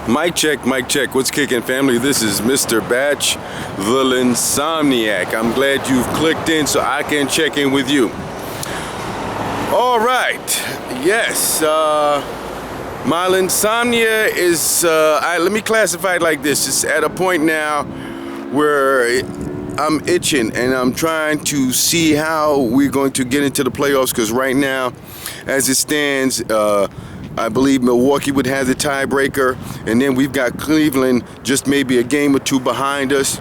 Mic check, mic check. What's kicking, family? This is Mr. Batch, the Linsomniac. I'm glad you've clicked in so I can check in with you. All right. Yes. My Linsomnia is, let me classify it like this. It's at a point now where I'm itching and I'm trying to see how we're going to get into the playoffs, because right now, as it stands, I believe Milwaukee would have the tiebreaker, and then we've got Cleveland just maybe a game or two behind us.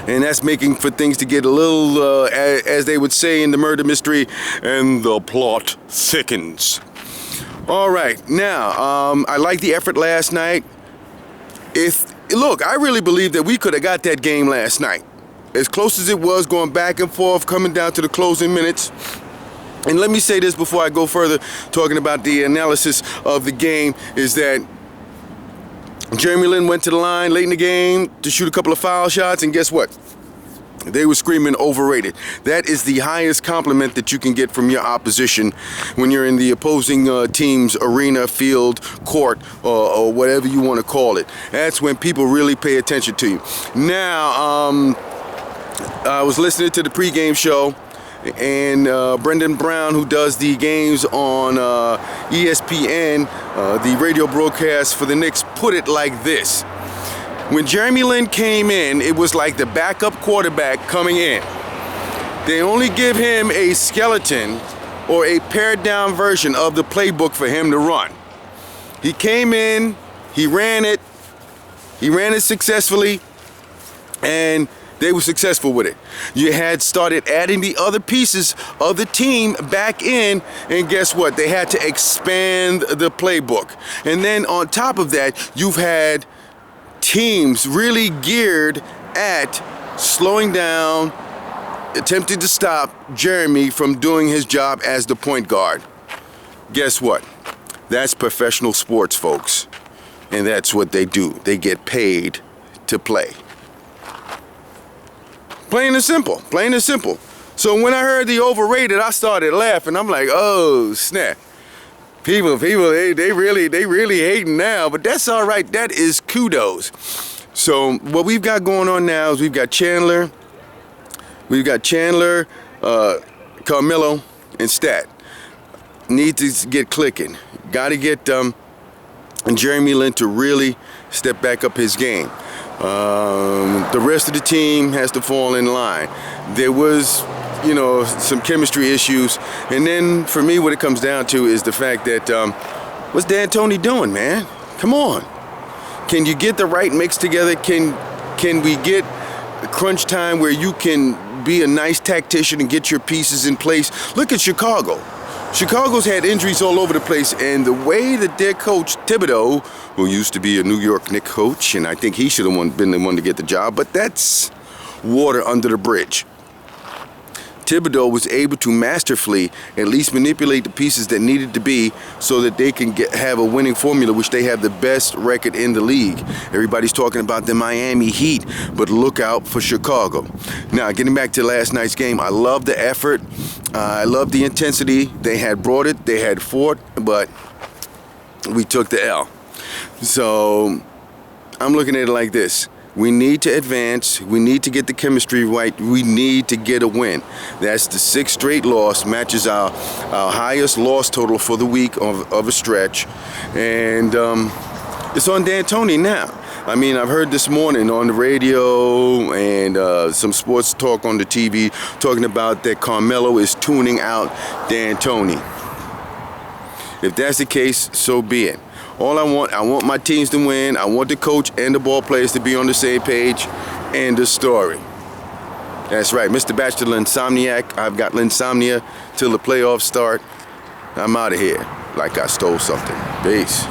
And that's making for things to get a little, as they would say in the murder mystery, and the plot thickens. All right, now, I like the effort last night. Look, I really believe that we could have got that game last night. As close as it was, going back and forth, coming down to the closing minutes. And let me say this before I go further, talking about the analysis of the game, is that Jeremy Lin went to the line late in the game to shoot a couple of foul shots, and guess what? They were screaming overrated. That is the highest compliment that you can get from your opposition when you're in the opposing team's arena, field, court, or whatever you want to call it. That's when people really pay attention to you. Now, I was listening to the pregame show, and Brendan Brown, who does the games on ESPN, the radio broadcast for the Knicks, put it like this. When Jeremy Lin came in, it was like the backup quarterback coming in. They only give him a skeleton or a pared down version of the playbook for him to run. He came in, he ran it successfully, and they were successful with it. You had started adding the other pieces of the team back in, and guess what? They had to expand the playbook. And then on top of that, you've had teams really geared at slowing down, attempting to stop Jeremy from doing his job as the point guard. Guess what? That's professional sports, folks. And that's what they do. They get paid to play. Plain and simple, plain and simple. So when I heard the overrated, I started laughing. I'm like, oh, snap. People, they really hating now, but that's all right. That is kudos. So what we've got going on now is we've got Chandler, Carmelo, and Stat. Need to get clicking. Got to get Jeremy Lin to really step back up his game. The rest of the team has to fall in line. There was, some chemistry issues. And then for me, what it comes down to is the fact that, what's D'Antoni doing, man? Come on. Can you get the right mix together? Can we get crunch time where you can be a nice tactician and get your pieces in place? Look at Chicago. Chicago's had injuries all over the place, and the way that their coach, Thibodeau, who used to be a New York Knicks coach, and I think he should have been the one to get the job, but that's water under the bridge. Thibodeau was able to masterfully at least manipulate the pieces that needed to be so that they can have a winning formula, which they have the best record in the league. Everybody's talking about the Miami Heat, but look out for Chicago. Now, getting back to last night's game, I love the effort. I love the intensity. They had brought it, they had fought, but we took the L. So I'm looking at it like this. We need to advance. We need to get the chemistry right. We need to get a win. That's the 6th straight loss, matches our highest loss total for the week of a stretch. And it's on D'Antoni now. I mean, I've heard this morning on the radio and some sports talk on the TV talking about that Carmelo is tuning out D'Antoni. If that's the case, so be it. All I want my teams to win. I want the coach and the ball players to be on the same page. End of story. That's right, Mr. Bachelor Linsomniac. I've got Linsomnia till the playoffs start. I'm out of here like I stole something. Peace.